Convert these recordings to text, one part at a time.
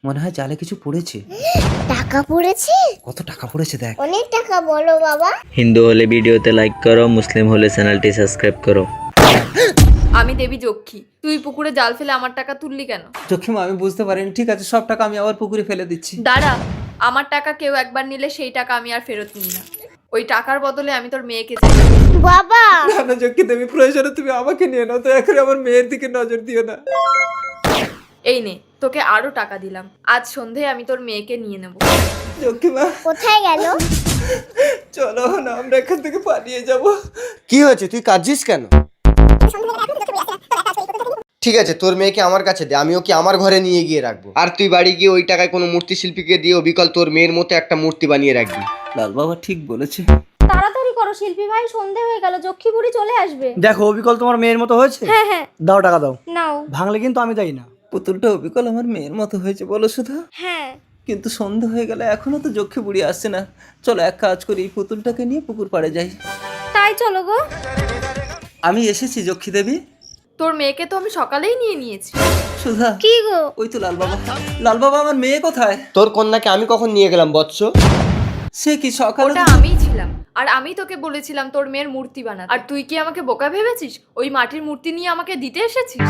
মনে হয় জালে কিছু পড়েছে। টাকা পড়েছে? কত টাকা পড়েছে দেখ। অনেক টাকা বলো বাবা। হিন্দু হলে ভিডিওতে লাইক করো, মুসলিম হলে চ্যানেলটি সাবস্ক্রাইব করো। আমি দেবী যক্ষী, তুই পুকুরে জাল ফেলে আমার টাকা তুললি কেন? জক্ষিমা আমি বুঝতে পারিনি। ঠিক আছে, সব টাকা আমি আবার পুকুরে ফেলে দিচ্ছি। দাঁড়া, আমার টাকা কেউ একবার নিলে সেই টাকা আমি আর ফেরত নিই না। ওই টাকার বদলে আমি তোর মেয়েকে চাই। বাবা না না জক্ষি দেবী, প্রয়োজনে তুমি আমাকে নিয়ে নাও, তো এখন আমার মেয়ের দিকে নজর দিও না। এই নে, তোকে আরো টাকা দিলাম। আজ সন্ধ্যায় আমি তোর মেয়েকে নিয়ে নেব। জক্ষিমা কোথায় গেল? চলো না, আমরা এখান থেকে পালিয়ে যাব। কি হয়েছে, তুই কাঁদছিস কেন? ঠিক আছে, তোর মেয়েকে আমার কাছে দে, আমি ওকে আমার ঘরে নিয়ে গিয়ে রাখবো। আর তুই বাড়ি গিয়ে ওই টাকায় কোনো মূর্তি শিল্পীকে দিয়ে অবিকল তোর মেয়ের মতো একটা মূর্তি বানিয়ে রাখবি। লাল বাবা ঠিক বলেছে। তাড়াতাড়ি করো শিল্পী ভাই, সন্ধে হয়ে গেল, যক্ষী বুড়ি চলে আসবে। দেখো অবিকল তোমার মেয়ের মতো হয়েছে। হ্যাঁ হ্যাঁ, দাও টাকা দাও। নাও। ভাঙলে কিন্তু আমি দেই না। পুতুলটা অবিকল আমার মেয়ের মতো হয়েছে বলো সুধা। হ্যাঁ, কিন্তু সন্ধ্যা হয়ে গেলে এখনো তো যক্ষী বুড়ি আসছে না। চলো এক কাজ করি, এই পুতুলটাকে নিয়ে পুকুর পাড়ে যাই। তাই চলো গো। আমি এসেছি যক্ষী দেবী। তোর মেয়েকে তো আমি সকালেই নিয়ে নিয়েছি। সুধা কি গো? ওই তো লাল বাবা। লাল বাবা, আমার মেয়ে কোথায়? তোর কন্যাকে আমি কখন নিয়ে গেলাম বৎস? সে কি সকালে ওটা আমিই ছিলাম, আর আমি তোকে বলেছিলাম তোর মেয়ের মূর্তি বানাতে। আর তুই কি আমাকে বোকা ভেবেছিস? ওই মাটির মূর্তি নিয়ে আমাকে দিতে এসেছিস?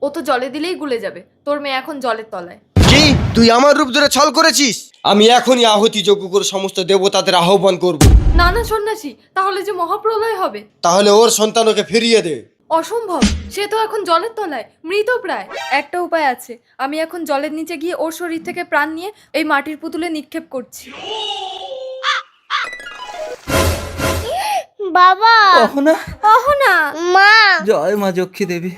ও তো জলে দিলেই গুলে যাবে। তোর মেয়ে এখন জলের তলায়। কি তুই আমার রূপ ধরে ছল করেছিস? আমি এখনই আহুতি যজ্ঞ করে সমস্ত দেবতাদের আহ্বান করব। না না সন্ন্যাসী, তাহলে যে মহাপ্রলয় হবে। তাহলে ওর সন্তানকে ফিরিয়ে দে। অসম্ভব, সে তো এখন জলের তলায়, মৃত প্রায়। একটা উপায় আছে, আমি এখন জলের নিচে গিয়ে ওর শরীর থেকে প্রাণ নিয়ে এই মাটির পুতুলে নিক্ষেপ করছি। বাবা অহনা, অহনা, মা জয় মা যক্ষী দেবী।